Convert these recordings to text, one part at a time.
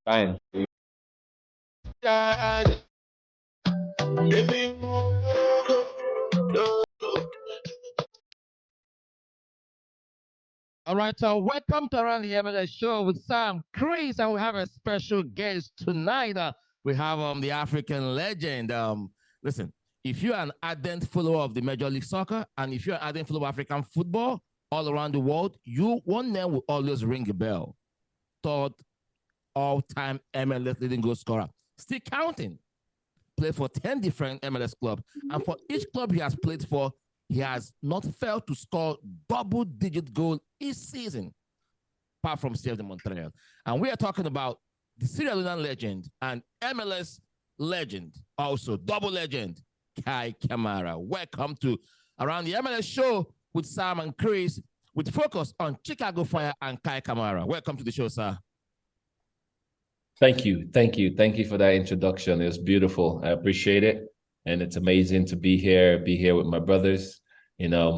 Fine. All right, so welcome to Around the MLS show with Sam Chris, and we have a special guest tonight. We have the African legend. Listen, if you're an ardent follower of the Major League Soccer, and if you're an ardent follower of African football all around the world, one name will always ring a bell. Third all-time MLS leading goal scorer, still counting. Played for 10 different MLS clubs, and for each club he has played for, he has not failed to score double-digit goal each season, apart from Sierra Leone Montreal. And we are talking about the Sierra Leone legend and MLS legend, also double legend, Kei Kamara. Welcome to Around the MLS show with Sam and Chris, with focus on Chicago Fire and Kei Kamara. Welcome to the show, sir. Thank you. Thank you. Thank you for that introduction. It was beautiful. I appreciate it. And it's amazing to be here with my brothers. You know,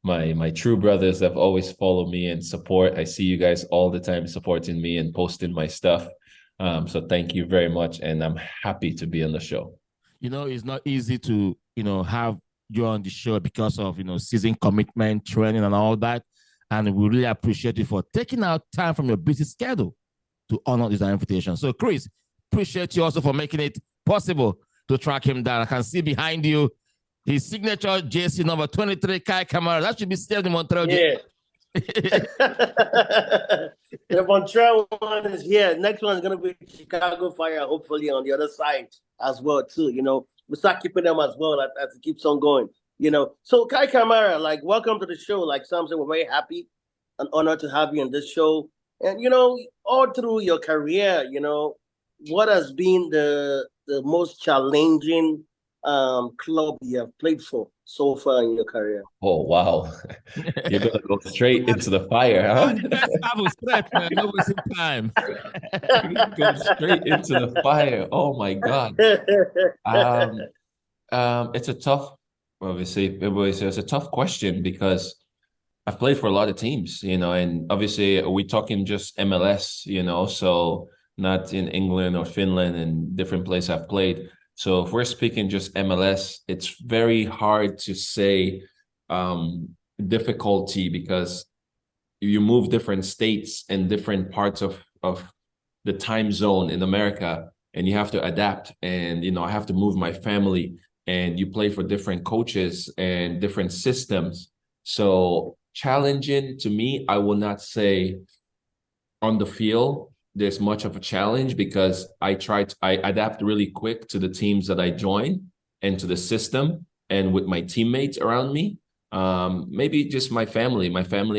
my true brothers have always followed me and support. I see you guys all the time supporting me and posting my stuff. So thank you very much. And I'm happy to be on the show. You know, it's not easy to, have you on the show because of, season commitment, training and all that. And we really appreciate you for taking out time from your busy schedule to honor this invitation. So, Chris, appreciate you also for making it possible to track him down. I can see behind you his signature jersey number 23, Kei Kamara. That should be still in Montreal. Yeah. The Montreal one is here. Next one is going to be Chicago Fire, hopefully on the other side as well, too. We start keeping them as well as it keeps on going. So Kei Kamara, welcome to the show. Like Sam said, we're very happy and honored to have you on this show. And, all through your career, what has been the most challenging club you have played for so far in your career? Oh, wow. You're going to go straight into the fire, huh? No wasting time. Go straight into the fire. Oh, my God. It's a tough, obviously, it's a tough question because I've played for a lot of teams, and obviously we're talking just MLS, so not in England or Finland and different places I've played. So if we're speaking just MLS, it's very hard to say difficulty because you move different states and different parts of the time zone in America, and you have to adapt. And, I have to move my family, and you play for different coaches and different systems. So challenging to me, I will not say on the field there's much of a challenge because I adapt really quick to the teams that I join and to the system and with my teammates around me. Maybe just my family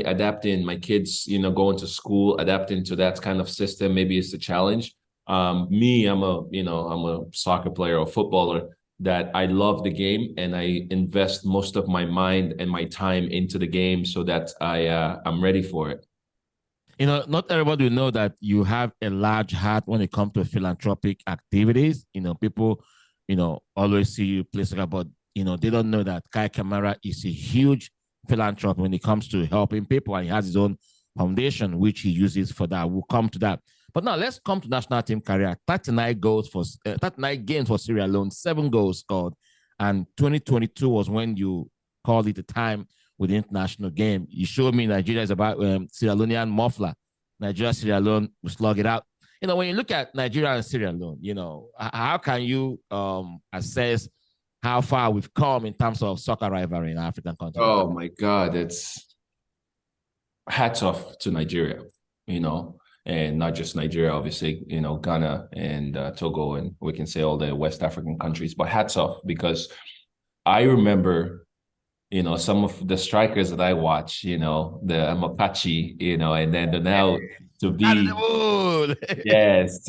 adapting, my kids, going to school, adapting to that kind of system. Maybe it's a challenge. Me, I'm a soccer player or footballer that I love the game and I invest most of my mind and my time into the game so that I'm ready for it. Not everybody will know that you have a large heart when it comes to philanthropic activities. People, always see you play soccer, but, they don't know that Kei Kamara is a huge philanthropist when it comes to helping people, and he has his own foundation, which he uses for that. We'll come to that. But now let's come to national team career. 39 games for Sierra Leone, 7 goals scored. And 2022 was when you called it a time with the international game. You showed me Nigeria is about Sierra Leonean muffler. Nigeria, Sierra Leone, we slug it out. When you look at Nigeria and Sierra Leone, how can you assess how far we've come in terms of soccer rivalry in African continent? Oh my God, it's hats off to Nigeria, and not just Nigeria, obviously, Ghana and Togo, and we can say all the West African countries, but hats off because I remember some of the strikers that I watch, the Amakachi, and then now to Out of the be moon. yes,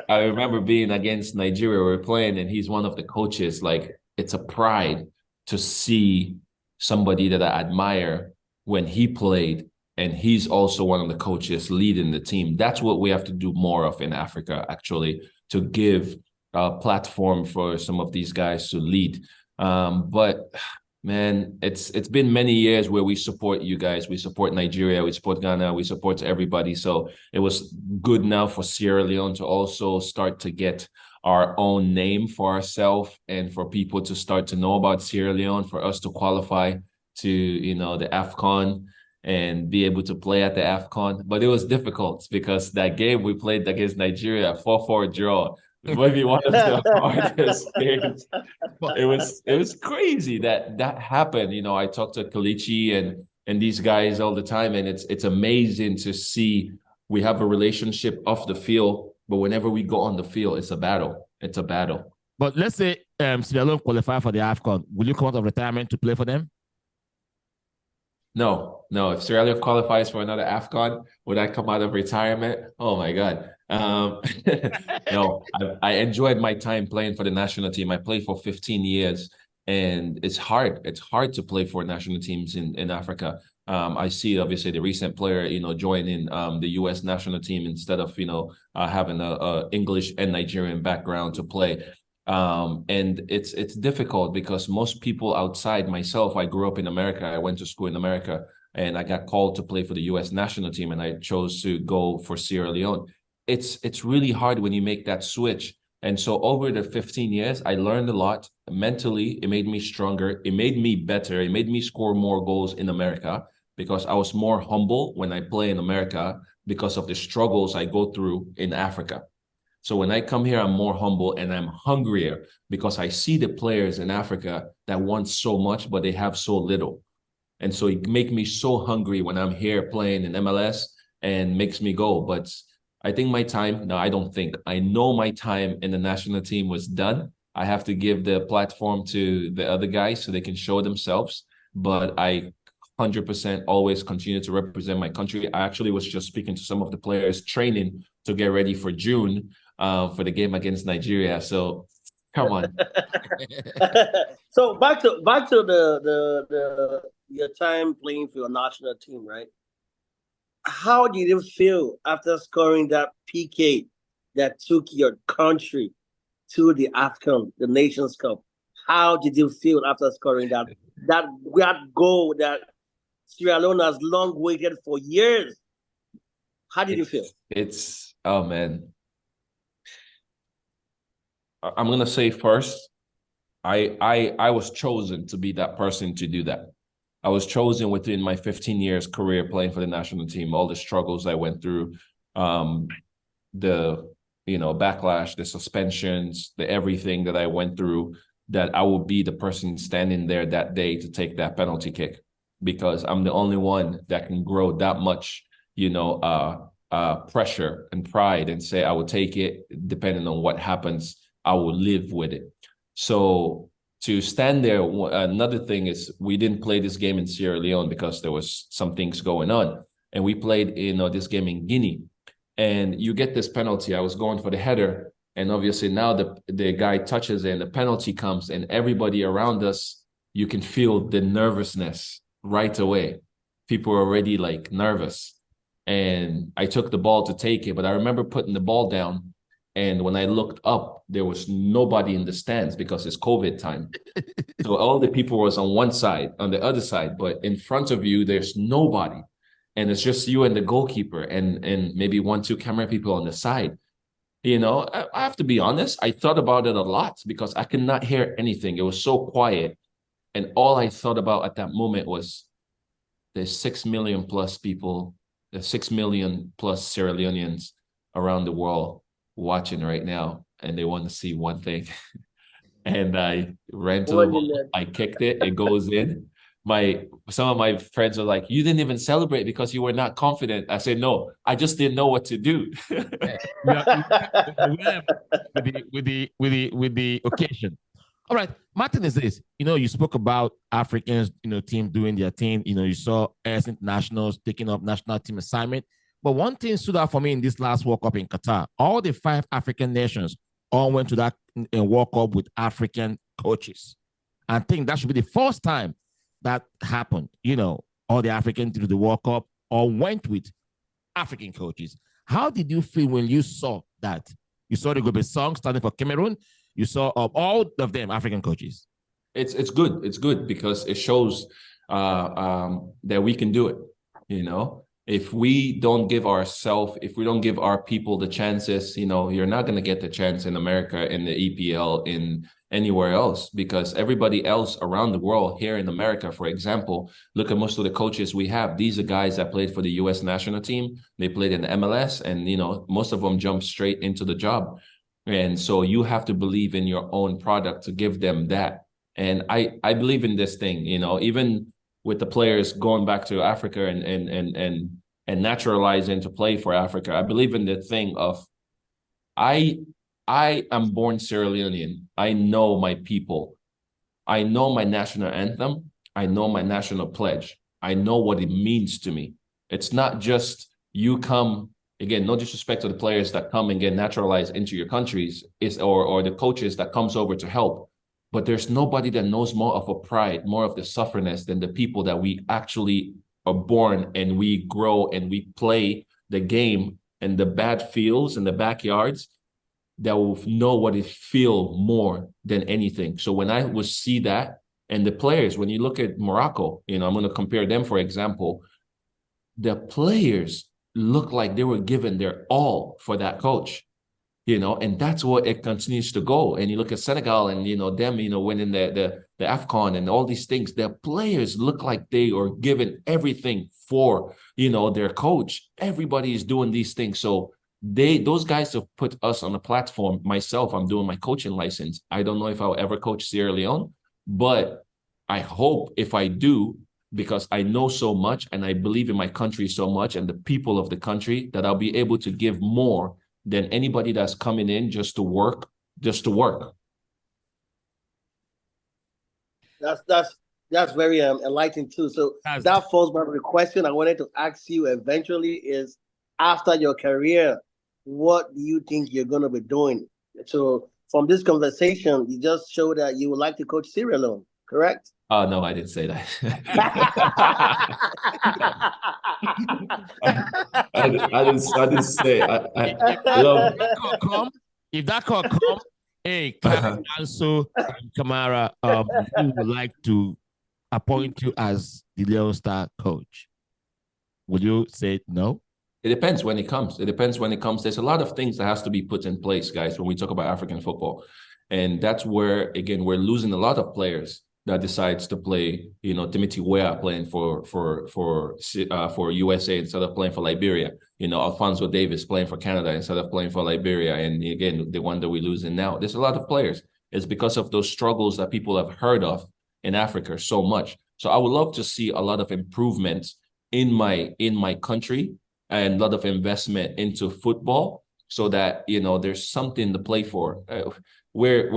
I remember being against Nigeria, we were playing, and he's one of the coaches. Like, it's a pride to see somebody that I admire when he played, and he's also one of the coaches leading the team. That's what we have to do more of in Africa, actually, to give a platform for some of these guys to lead. But man, it's been many years where we support you guys. We support Nigeria, we support Ghana, we support everybody. So it was good now for Sierra Leone to also start to get our own name for ourselves and for people to start to know about Sierra Leone, for us to qualify to, the AFCON and be able to play at the AFCON. But it was difficult because that game we played against Nigeria, 4-4 draw, maybe one of the hardest games. It was crazy that happened. I talk to Kalichi and these guys all the time, and it's amazing to see we have a relationship off the field, but whenever we go on the field, it's a battle. It's a battle. But let's say Sierra Leone qualify for the AFCON. Will you come out of retirement to play for them? No, no. If Sierra Leone qualifies for another AFCON, would I come out of retirement? Oh my God. No, I enjoyed my time playing for the national team. I played for 15 years, and it's hard. It's hard to play for national teams in Africa. I see obviously the recent player, joining the U.S. national team instead of having a English and Nigerian background to play. And it's difficult because most people outside myself, I grew up in America. I went to school in America, and I got called to play for the U.S. national team, and I chose to go for Sierra Leone. It's really hard when you make that switch. And so over the 15 years, I learned a lot. Mentally, it made me stronger. It made me better. It made me score more goals in America because I was more humble when I play in America because of the struggles I go through in Africa. So when I come here, I'm more humble and I'm hungrier because I see the players in Africa that want so much, but they have so little. And so it makes me so hungry when I'm here playing in MLS and makes me go. But I think my time, no, I don't think. I know my time in the national team was done. I have to give the platform to the other guys so they can show themselves. But I 100% always continue to represent my country. I actually was just speaking to some of the players training to get ready for June for the game against Nigeria. So come on. So back to the your time playing for your national team, right? How did you feel after scoring that PK that took your country to the AFCON, the Nations Cup? How did you feel after scoring that goal that Sierra Leone has long waited for years? How did you feel? Oh man. I'm gonna say first, I was chosen to be that person to do that. I was chosen within my 15 years career playing for the national team, all the struggles I went through, the backlash, the suspensions, the everything that I went through, that I will be the person standing there that day to take that penalty kick because I'm the only one that can grow that much, pressure and pride and say I will take it depending on what happens. I will live with it. So to stand there, another thing is we didn't play this game in Sierra Leone because there was some things going on. And we played, this game in Guinea. And you get this penalty. I was going for the header. And obviously now the guy touches it and the penalty comes and everybody around us, you can feel the nervousness right away. People are already like nervous. And I took the ball to take it, but I remember putting the ball down. And when I looked up, there was nobody in the stands because it's COVID time. So all the people was on one side, on the other side, but in front of you, there's nobody. And it's just you and the goalkeeper and maybe 1, 2 camera people on the side. I have to be honest. I thought about it a lot because I could not hear anything. It was so quiet. And all I thought about at that moment was there's 6 million plus people, there's 6 million plus Sierra Leoneans around the world watching right now, and they want to see one thing. And I ran to the ball, I kicked it, it goes in. Some of my friends are like, you didn't even celebrate because you were not confident. I said, no, I just didn't know what to do. With the occasion. All right, Martin is this. You spoke about Africans, team doing their thing. You saw as internationals taking up national team assignment. But one thing stood out for me in this last World Cup in Qatar. All the 5 African nations all went to that World Cup with African coaches. I think that should be the first time that happened. All the Africans to the World Cup all went with African coaches. How did you feel when you saw that? You saw the Gobe Song starting for Cameroon. You saw all of them African coaches. It's good. It's good because it shows that we can do it. If we don't give if we don't give our people the chances, you're not going to get the chance in America, in the EPL, in anywhere else, because everybody else around the world here in America, for example, look at most of the coaches we have. These are guys that played for the US national team. They played in the MLS, and, most of them jumped straight into the job. And so you have to believe in your own product to give them that. And I believe in this thing, even with the players going back to Africa and naturalizing to play for Africa. I believe in the thing of I am born Sierra Leonean. I know my people. I know my national anthem. I know my national pledge. I know what it means to me. It's not just you come, again, no disrespect to the players that come and get naturalized into your countries, or the coaches that comes over to help. But there's nobody that knows more of a pride, more of the sufferness than the people that we actually are born and we grow and we play the game and the bad fields and the backyards, that will know what it feel more than anything. So when I would see that, and the players, when you look at Morocco, I'm going to compare them, for example, the players look like they were given their all for that coach. And that's what it continues to go. And you look at Senegal and, them, winning the AFCON and all these things, their players look like they are given everything for, their coach. Everybody is doing these things. So those guys have put us on a platform. Myself, I'm doing my coaching license. I don't know if I'll ever coach Sierra Leone, but I hope if I do, because I know so much and I believe in my country so much and the people of the country, that I'll be able to give more than anybody that's coming in just to work. That's very enlightening too. So that falls back to the question I wanted to ask you eventually is, after your career, what do you think you're going to be doing? So from this conversation, you just showed that you would like to coach Sierra Leone, correct? Oh, no, I didn't say that. I didn't say. If that call come, hey, Kamara, we would like to appoint you as the Leon Star coach. Would you say no? It depends when it comes. There's a lot of things that has to be put in place, guys, when we talk about African football. And that's where, again, we're losing a lot of players that decides to play, Timothy Weah playing for USA instead of playing for Liberia, Alfonso Davis playing for Canada instead of playing for Liberia. And again, the one that we're losing now, there's a lot of players. It's because of those struggles that people have heard of in Africa so much. So I would love to see a lot of improvements in my country and a lot of investment into football so that, there's something to play for. We're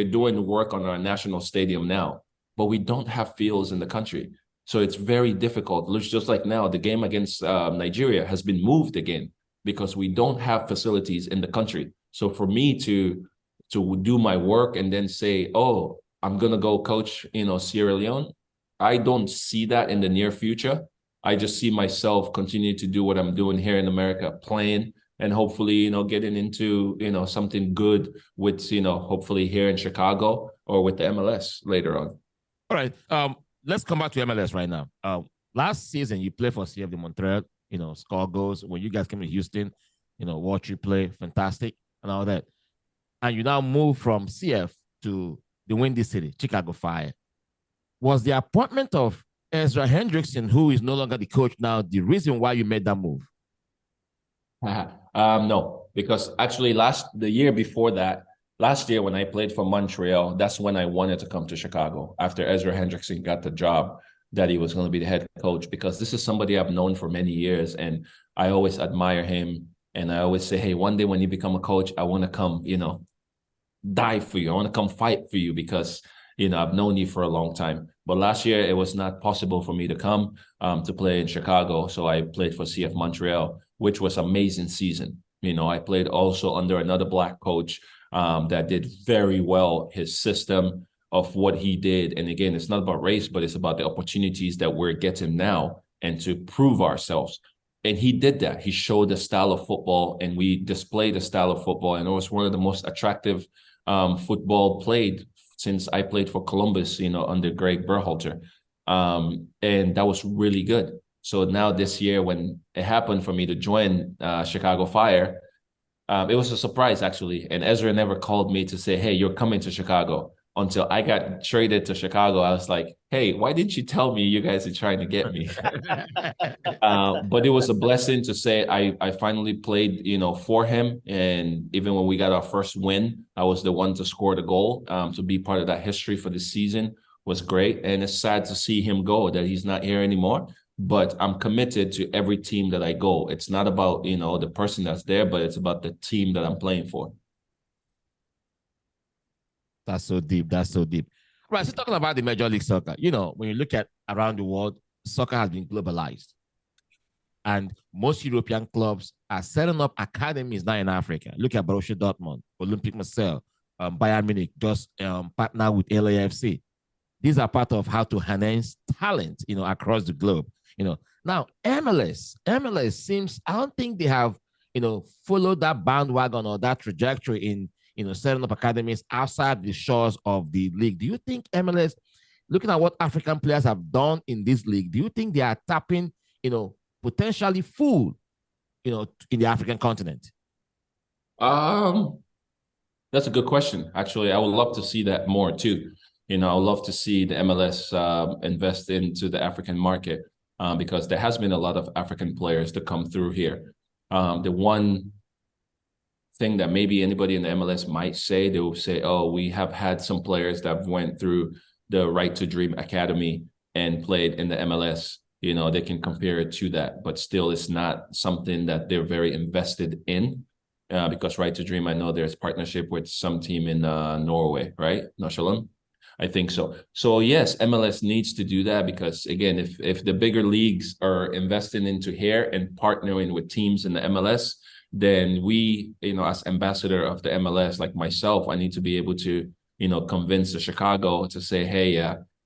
doing work on our national stadium now, but we don't have fields in the country. So it's very difficult. Looks just like now, the game against Nigeria has been moved again because we don't have facilities in the country. So for me to do my work and then say, oh, I'm going to go coach, Sierra Leone, I don't see that in the near future. I just see myself continue to do what I'm doing here in America, playing, and hopefully, getting into, something good with, hopefully here in Chicago or with the MLS later on. All right. Let's come back to MLS right now. Last season, you played for CF de Montreal, score goals. When you guys came to Houston, watch you play, fantastic and all that. And you now move from CF to the Windy City, Chicago Fire. Was the appointment of Ezra Hendrickson, who is no longer the coach now, the reason why you made that move? No, because actually the year before that, last year when I played for Montreal, that's when I wanted to come to Chicago after Ezra Hendrickson got the job that he was going to be the head coach, because this is somebody I've known for many years and I always admire him. And I always say, hey, one day when you become a coach, I want to come, die for you. I want to come fight for you because, I've known you for a long time. But last year, it was not possible for me to come to play in Chicago. So I played for CF Montreal, which was amazing season. I played also under another Black coach that did very well. His system of what he did. And again, it's not about race, but it's about the opportunities that we're getting now and to prove ourselves. And he did that. He showed the style of football, and we displayed the style of football. And it was one of the most attractive football played since I played for Columbus, under Greg Berhalter. And that was really good. So now this year, when it happened for me to join Chicago Fire, it was a surprise, actually. And Ezra never called me to say, hey, you're coming to Chicago. Until I got traded to Chicago, I was like, hey, why didn't you tell me you guys are trying to get me? But it was a blessing to say I finally played, for him. And even when we got our first win, I was the one to score the goal. To be part of that history for the season was great. And it's sad to see him go, that he's not here anymore. But I'm committed to every team that I go. It's not about, the person that's there, but it's about the team that I'm playing for. That's so deep. That's so deep. Right. So talking about the Major League Soccer, when you look at around the world, soccer has been globalized. And most European clubs are setting up academies now in Africa. Look at Borussia Dortmund, Olympic Marseille, Bayern Munich, just partner with LAFC. These are part of how to enhance talent, across the globe. Now MLS seems, I don't think they have, followed that bandwagon or that trajectory in, setting up academies outside the shores of the league. Do you think MLS, looking at what African players have done in this league, do you think they are tapping, potentially full, in the African continent? That's a good question. Actually, I would love to see that more too. I would love to see the MLS invest into the African market because there has been a lot of African players to come through here. The one thing that maybe anybody in the MLS might say, they will say, oh, we have had some players that went through the Right to Dream Academy and played in the MLS. They can compare it to that, but still it's not something that they're very invested in because Right to Dream, I know there's partnership with some team in Norway, right? Nordsjælland? I think so. So yes, MLS needs to do that because again, if the bigger leagues are investing into here and partnering with teams in the MLS, then we, as ambassador of the MLS, like myself, I need to be able to, convince the Chicago to say, hey,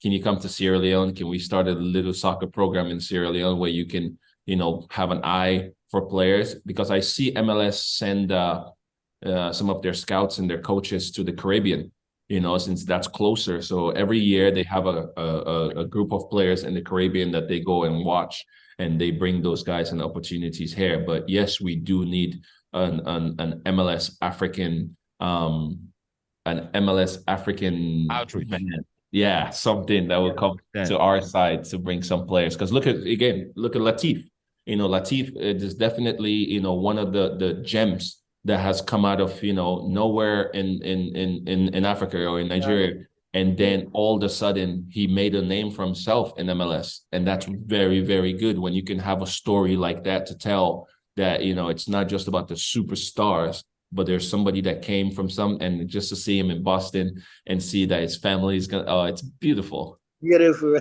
can you come to Sierra Leone? Can we start a little soccer program in Sierra Leone where you can, have an eye for players? Because I see MLS send some of their scouts and their coaches to the Caribbean, since that's closer. So every year they have a group of players in the Caribbean that they go and watch, and they bring those guys and opportunities here. But yes, we do need an MLS African Outreach. Yeah, something that will come to our side to bring some players. Because look at Latif. Latif is definitely one of the gems that has come out of nowhere in Africa or in Nigeria. And then all of a sudden he made a name for himself in MLS. And that's very, very good when you can have a story like that to tell that, it's not just about the superstars, but there's somebody that came from and just to see him in Boston and see that his family is it's beautiful. Beautiful.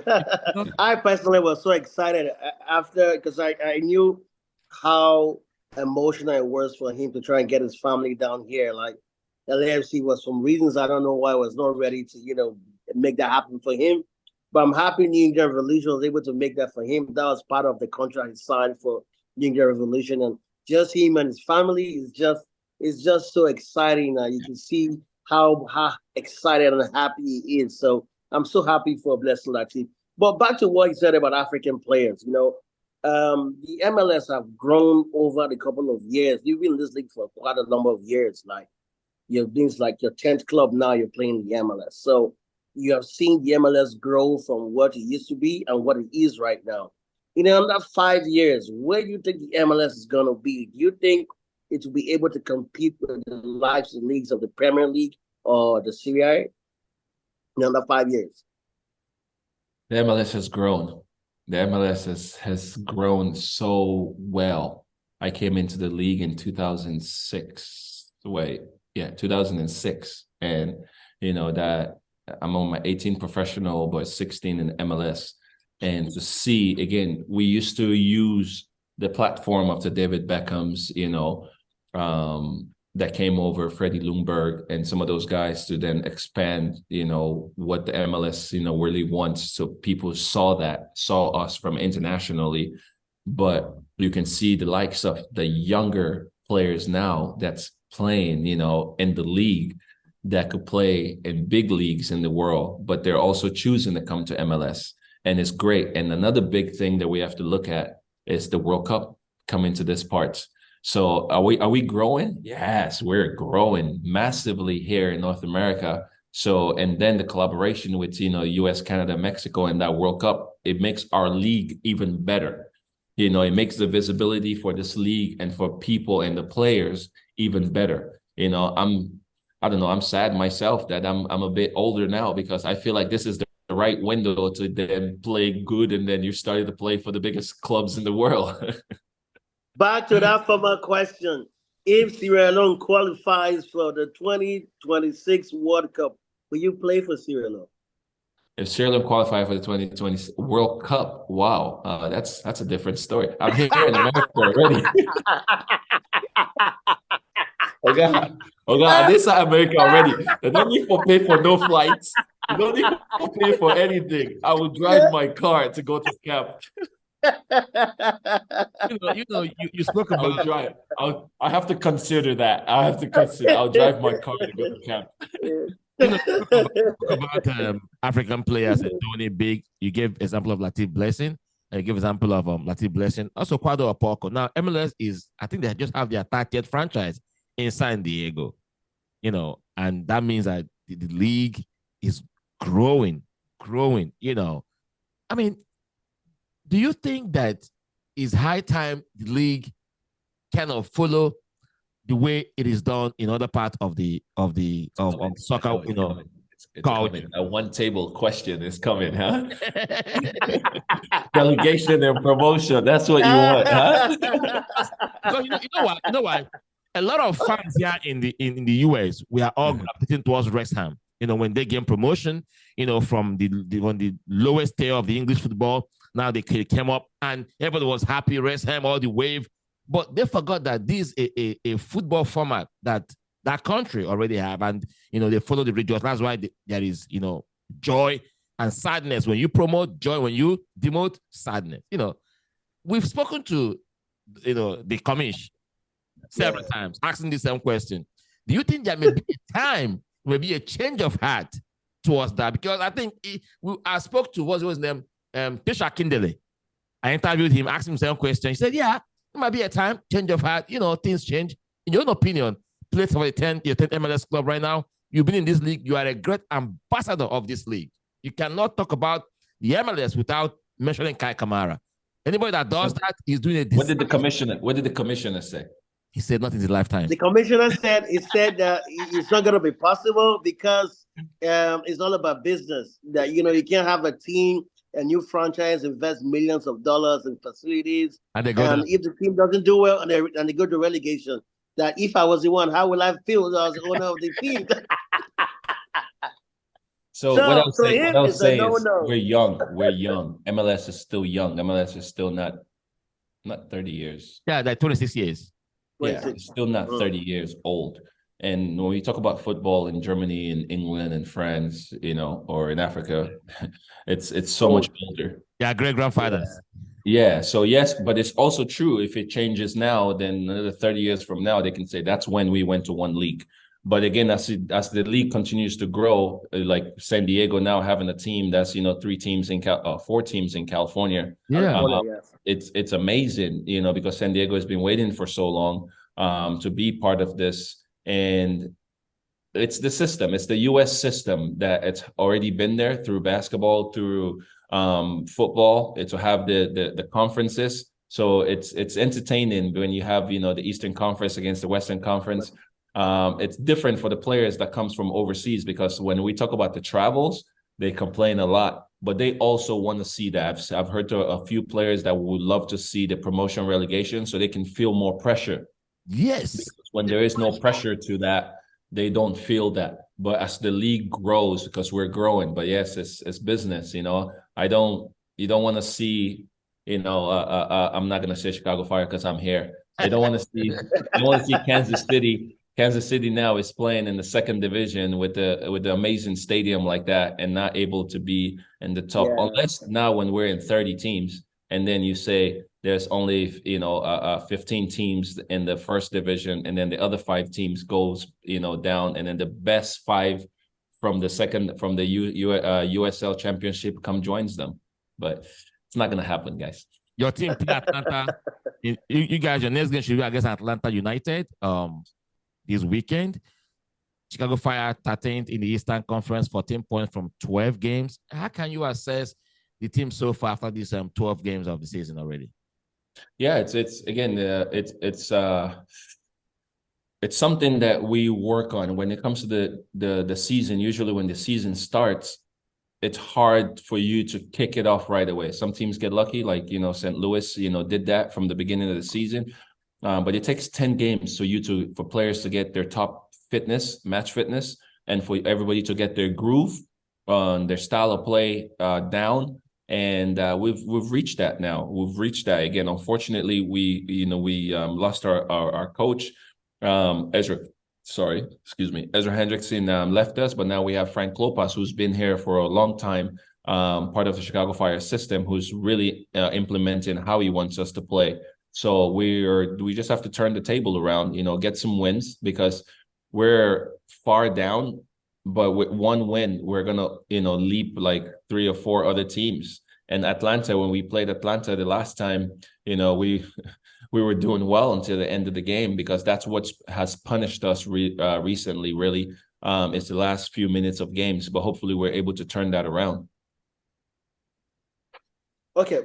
I personally was so excited after, because I knew how emotional it was for him to try and get his family down here. Like LAFC was, some reasons I don't know why, was not ready to, make that happen for him. But I'm happy New England Revolution was able to make that for him. That was part of the contract he signed for New England Revolution. And just him and his family is just so exciting. You can see how excited and happy he is. So I'm so happy for Blessing Latif. But back to what he said about African players, the MLS have grown over the couple of years. You've been in this league for quite a number of years. Like you've been like your 10th club now, you're playing the MLS. So you have seen the MLS grow from what it used to be and what it is right now. In another 5 years, where do you think the MLS is going to be? Do you think it will be able to compete with the likes of leagues of the Premier League or the Serie A in another 5 years? The MLS has grown. The MLS has grown so well. I came into the league in 2006. 2006. and that I'm on my 18th professional, but 16 in MLS. And to see again, we used to use the platform of the David Beckhams, that came over, Freddie Ljungberg, and some of those guys to then expand, what the MLS, really wants. So people saw us from internationally, but you can see the likes of the younger players now that's playing, in the league that could play in big leagues in the world, but they're also choosing to come to MLS. And it's great. And another big thing that we have to look at is the World Cup coming to this part. So are we growing? Yes, we're growing massively here in North America. So, and then the collaboration with, US, Canada, Mexico, and that World Cup, it makes our league even better. It makes the visibility for this league and for people and the players even better. I don't know, I'm sad myself that I'm a bit older now, because I feel like this is the right window to then play good, and then you started to play for the biggest clubs in the world. Back to that former question. If Sierra Leone qualifies for the 2026 World Cup, will you play for Sierra Leone? If Sierra Leone qualified for the 2020 World Cup, wow, that's a different story. I'm here in America already. Oh God, this is America already. They don't need to pay for no flights. You don't need to pay for anything. I will drive my car to go to camp. You spoke about I have to consider that. I'll drive my car to go to camp. Talk about African players and doing it big. You gave example of Latif Blessing. You give example of Latif Blessing. Also, Kwado Apoko. Now, MLS I think they just have their 30th franchise in San Diego. And that means that the league is growing. I mean, do you think that it's high time the league kind of follow the way it is done in other parts of soccer? It's coming. A one table question is coming, huh? Delegation and promotion. That's what you want, huh? So you know why? A lot of fans here in the US, we are all gravitating towards West Ham. When they gain promotion, from the lowest tier of the English football, now they came up and everybody was happy, West Ham, all the wave. But they forgot that this is a football format that country already have, and they follow the regions. That's why there is joy and sadness when you promote, joy when you demote, sadness. We've spoken to the commish several times, asking the same question. Do you think there may be a time, maybe a change of heart towards that? Because I think I spoke to what's his name, Tisha Kindele. I interviewed him, asked him the same question. He said, "Yeah, it might be a time, change of heart. Things change." In your own opinion, play for your 10th MLS club right now. You've been in this league. You are a great ambassador of this league. You cannot talk about the MLS without mentioning Kei Kamara. Anybody that does that is doing a. What did the commissioner say? He said not in his lifetime. The commissioner said that it's not going to be possible because it's all about business. That you can't have a team, a new franchise invest millions of dollars in facilities, and if the team doesn't do well and they go to relegation, that if I was the one, how will I feel as the owner of the team? So what I'm saying is we're young. MLS is still young. MLS is still not 30 years. Yeah, like 26 years. Yeah, it's still not 30 years old. And when we talk about football in Germany and England and France, or in Africa, it's so much older. Yeah, great grandfathers. Yeah. So yes, but it's also true. If it changes now, then another 30 years from now, they can say that's when we went to one league. But again, as the league continues to grow, like San Diego now having a team that's 4 teams in California. Yeah, it's amazing, because San Diego has been waiting for so long to be part of this, and it's the system. It's the U.S. system that it's already been there through basketball, through football. It's to have the conferences. So it's entertaining when you have the Eastern Conference against the Western Conference. It's different for the players that comes from overseas, because when we talk about the travels, they complain a lot, but they also want to see that. I've heard to a few players that would love to see the promotion relegation so they can feel more pressure. Yes. Because when there is no pressure to that, they don't feel that. but as the league grows, because we're growing, but yes, it's business, you know. You don't want to see, you know, I'm not gonna say Chicago Fire because I'm here. You don't want to see, you want to see Kansas City. Kansas City now is playing in the second division with the amazing stadium like that and not able to be in the top, Yeah. unless now when we're in 30 teams and then you say there's only 15 teams in the first division and then the other 5 teams goes down and then the best 5 from the USL championship joins them, but it's not gonna happen, guys. Your team play Atlanta. You guys, your next game should be against Atlanta United this weekend. Chicago Fire 13th in the Eastern Conference, 14 points from 12 games. How can you assess the team so far after these 12 games of the season already? Yeah, it's something that we work on when it comes to the season. Usually when the season starts, it's hard for you to kick it off right away. Some teams get lucky, like St. Louis, did that from the beginning of the season. But it takes 10 games for players to get their top match fitness, and for everybody to get their groove on their style of play down. And we've reached that now. We've reached that again. Unfortunately, we lost our coach, Ezra Hendrickson left us, but now we have Frank Klopas, who's been here for a long time, part of the Chicago Fire system, who's really implementing how he wants us to play. So we just have to turn the table around, get some wins, because we're far down, but with one win, we're gonna, leap like 3 or 4 other teams. And Atlanta, when we played Atlanta the last time, we were doing well until the end of the game, because that's what has punished us recently, really. It's the last few minutes of games, but hopefully we're able to turn that around. Okay,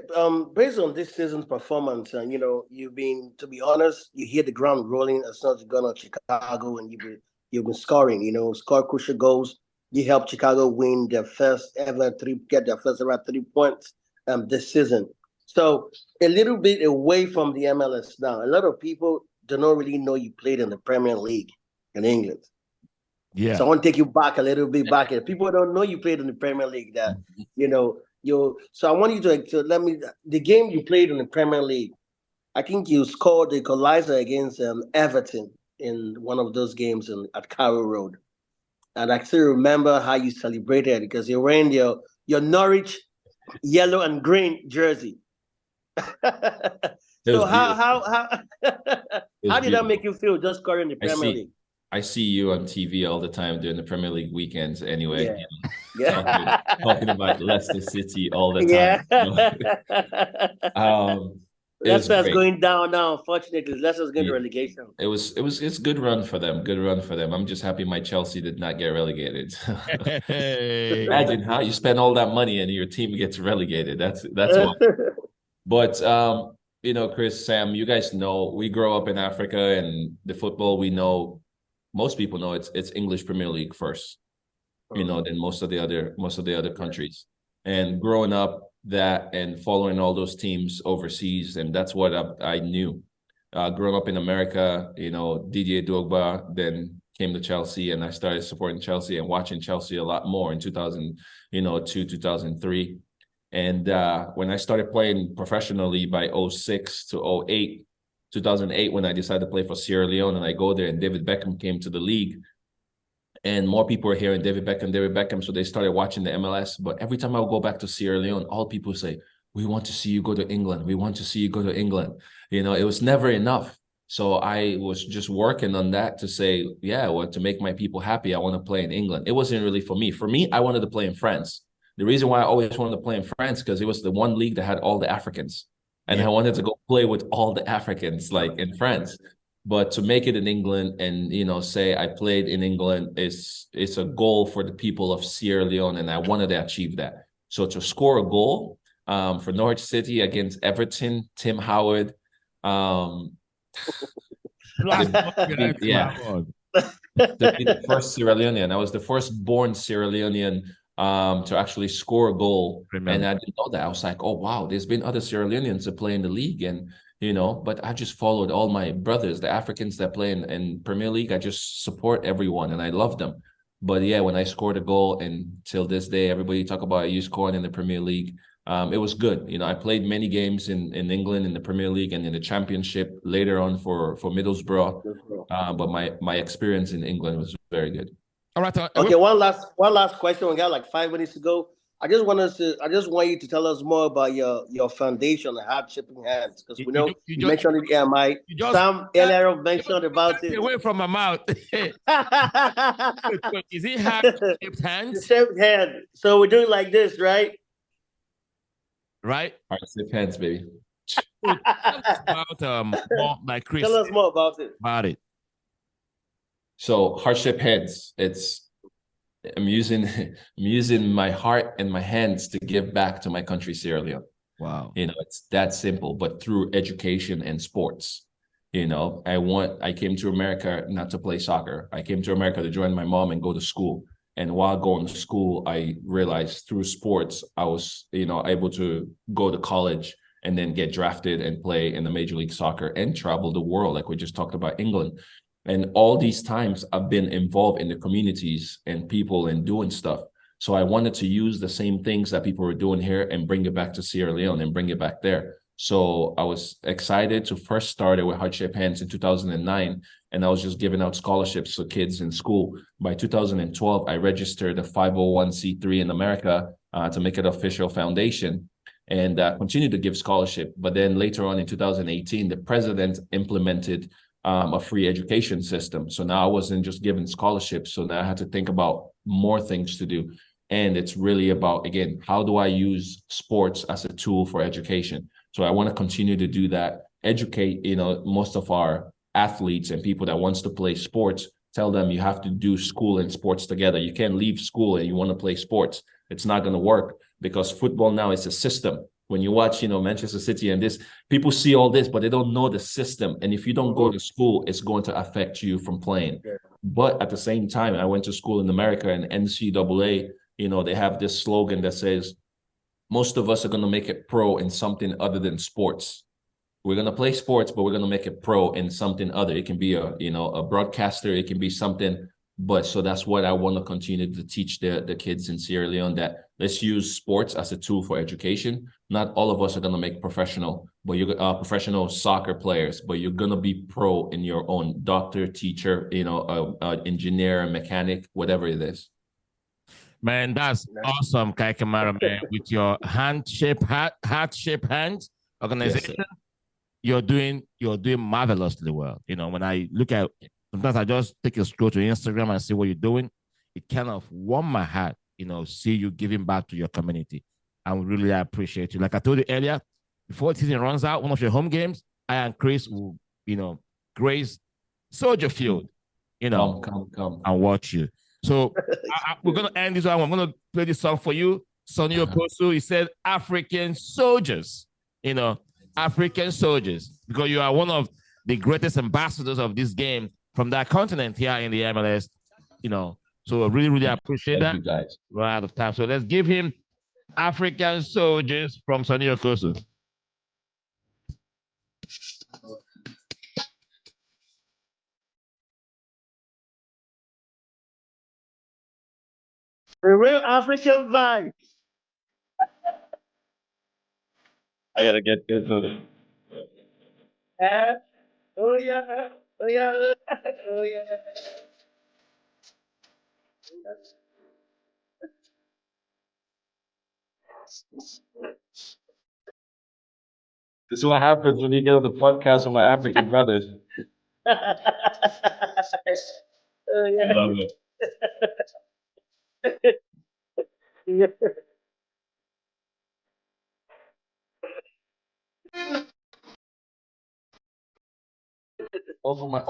based on this season's performance, and you've been, to be honest, you hit the ground rolling as soon as you got on Chicago, and you've been scoring. Score crucial goals. You helped Chicago win their first ever 3 points this season. So a little bit away from the MLS now. A lot of people do not really know you played in the Premier League in England. Yeah. So I want to take you back a little bit back. People don't know you played in the Premier League. That so I want you to let me, the game you played in the Premier League, I think you scored the equalizer against Everton in one of those games at Carrow Road. And I still remember how you celebrated, because you're wearing your Norwich yellow and green jersey. So how did that make you feel, just scoring the Premier League? I see you on TV all the time during the Premier League weekends anyway. Yeah. Talking about Leicester City all the time. Yeah. Leicester's going down now, unfortunately. Leicester's going to relegation. It's good run for them. Good run for them. I'm just happy my Chelsea did not get relegated. Imagine how you spend all that money and your team gets relegated. That's what. But Chris, Sam, you guys know we grow up in Africa, and the football we know, most people know it's English Premier League first, than most of the other countries. And growing up that and following all those teams overseas, and that's what I knew. Growing up in America, Didier Drogba then came to Chelsea, and I started supporting Chelsea and watching Chelsea a lot more in 2002, 2003. And when I started playing professionally by 2006 to 2008, 2008, when I decided to play for Sierra Leone, and I go there, and David Beckham came to the league, and more people were hearing David Beckham, so they started watching the MLS. But every time I would go back to Sierra Leone, all people say, "We want to see you go to England. We want to see you go to England." It was never enough. So I was just working on that to say, to make my people happy, I want to play in England. It wasn't really for me. For me, I wanted to play in France. The reason why I always wanted to play in France, because it was the one league that had all the Africans. And I wanted to go play with all the Africans, like in France. But to make it in England and, say I played in England, it's a goal for the people of Sierra Leone, and I wanted to achieve that. So to score a goal for Norwich City against Everton, Tim Howard, to be the first Sierra Leonean. I was the first born Sierra Leonean to actually score a goal. And I didn't know that. I was like, oh, wow, there's been other Sierra Leoneans that play in the league. And, but I just followed all my brothers, the Africans that play in Premier League. I just support everyone, and I love them. But yeah, when I scored a goal, and till this day, everybody talk about you scoring in the Premier League. It was good. You know, I played many games in England in the Premier League and in the Championship later on for Middlesbrough. But my experience in England was very good. All right. Okay, one last question. We got like 5 minutes to go. I just want you to tell us more about your foundation, the Hardship in Hands, because we know you mentioned it, Mike. Sam earlier mentioned about it. Away from my mouth. Is it heart-shaped hands? Shaped hand. So we're doing like this, right? Right. Hardship hands, baby. Tell us about more like Chris. Tell us more about it. So hardship hands. I'm using my heart and my hands to give back to my country, Sierra Leone. Wow. You know, it's that simple, but through education and sports. You know, I came to America not to play soccer. I came to America to join my mom and go to school. And while going to school, I realized through sports, I was, able to go to college and then get drafted and play in the Major League Soccer and travel the world, like we just talked about England. And all these times I've been involved in the communities and people and doing stuff. So I wanted to use the same things that people were doing here and bring it back to Sierra Leone and bring it back there. So I was excited to first start it with Hardship Hands in 2009. And I was just giving out scholarships to kids in school. By 2012, I registered a 501c3 in America to make it an official foundation and continued to give scholarship. But then later on in 2018, the president implemented a free education system. So now I wasn't just giving scholarships. So now I had to think about more things to do. And it's really about, again, how do I use sports as a tool for education? So I want to continue to do that, educate, most of our athletes and people that wants to play sports, tell them you have to do school and sports together. You can't leave school and you want to play sports. It's not going to work because football now is a system. When you watch, Manchester City and this, people see all this, but they don't know the system. And if you don't go to school, it's going to affect you from playing. But at the same time, I went to school in America and NCAA, they have this slogan that says, most of us are going to make it pro in something other than sports. We're going to play sports, but we're going to make it pro in something other. It can be a broadcaster. It can be something. But so that's what I want to continue to teach the kids in Sierra Leone, that let's use sports as a tool for education. Not all of us are going to make professional, but you're professional soccer players, but you're going to be pro in your own doctor, teacher, engineer, mechanic, whatever it is. Man, that's awesome, Kei Kamara, man. With your heart-shaped hands organization, yes, you're doing marvelously well. When I look at, sometimes I just take a scroll to Instagram and see what you're doing. It kind of warm my heart, see you giving back to your community. I really appreciate you. Like I told you earlier, before the season runs out, one of your home games, I and Chris will, grace Soldier Field, come and watch you. So we're going to end this one. I'm going to play this song for you. Sonny Okosu, he said, African soldiers, African soldiers, because you are one of the greatest ambassadors of this game from that continent here in the MLS, So I really, really appreciate that. You guys. We're out of time. So let's give him African soldiers from Sonny Okosu. The real African vibe. I gotta get good to it. Oh yeah, oh yeah, oh yeah. This is what happens when you get on the podcast with my African brothers. Oh yeah. Love it. Yeah. All my